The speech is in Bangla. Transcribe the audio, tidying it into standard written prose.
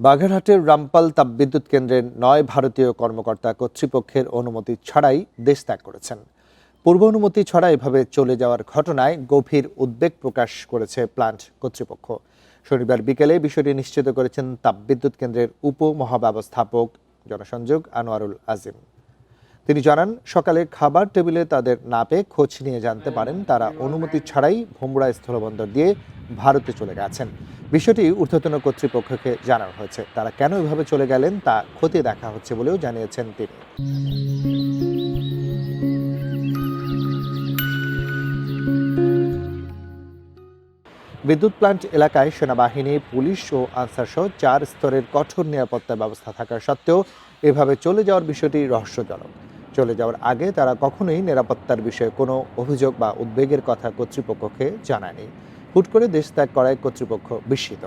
বাগেরহাটের রামপাল তাপবিদ্যুৎ কেন্দ্রের ৯ ভারতীয় কর্মকর্তা কর্তৃপক্ষের অনুমতি ছাড়াই দেশ ত্যাগ করেছেন। পূর্ব অনুমতি ছাড়া এভাবে চলে যাওয়ার ঘটনায় গভীর উদ্বেগ প্রকাশ করেছে প্ল্যান্ট কর্তৃপক্ষ। শনিবার বিকেলে বিষয়টি নিশ্চিত করেছেন তাপবিদ্যুৎ কেন্দ্রের উপমহাব্যবস্থাপক জনসংযোগ আনোয়ারুল আজিম। তিনি জানান, সকালে খাবার টেবিলে তাদের না পেয়ে খোঁজ নিয়ে জানতে পারেন তারা অনুমতি ছাড়াই ভোমরা স্থলবন্দর দিয়ে ভারতে চলে গেছেন। বিষয়টি ঊর্ধ্বতন কর্তৃপক্ষকে জানানো হয়েছে। তারা কেন এভাবে চলে গেলেন তা খতিয়ে দেখা হচ্ছে বলেও জানিয়েছেন তিনি। বিদ্যুৎ প্ল্যান্ট এলাকায় সেনাবাহিনী, পুলিশ ও আনসার সহ 4 স্তরের কঠোর নিরাপত্তা ব্যবস্থা থাকা সত্ত্বেও এভাবে চলে যাওয়ার বিষয়টি রহস্যজনক। চলে যাওয়ার আগে তারা কখনোই নিরাপত্তার বিষয়ে কোনো অভিযোগ বা উদ্বেগের কথা কর্তৃপক্ষকে জানায়নি। হুট করে দেশ ত্যাগ করায় কর্তৃপক্ষ বিস্মিত।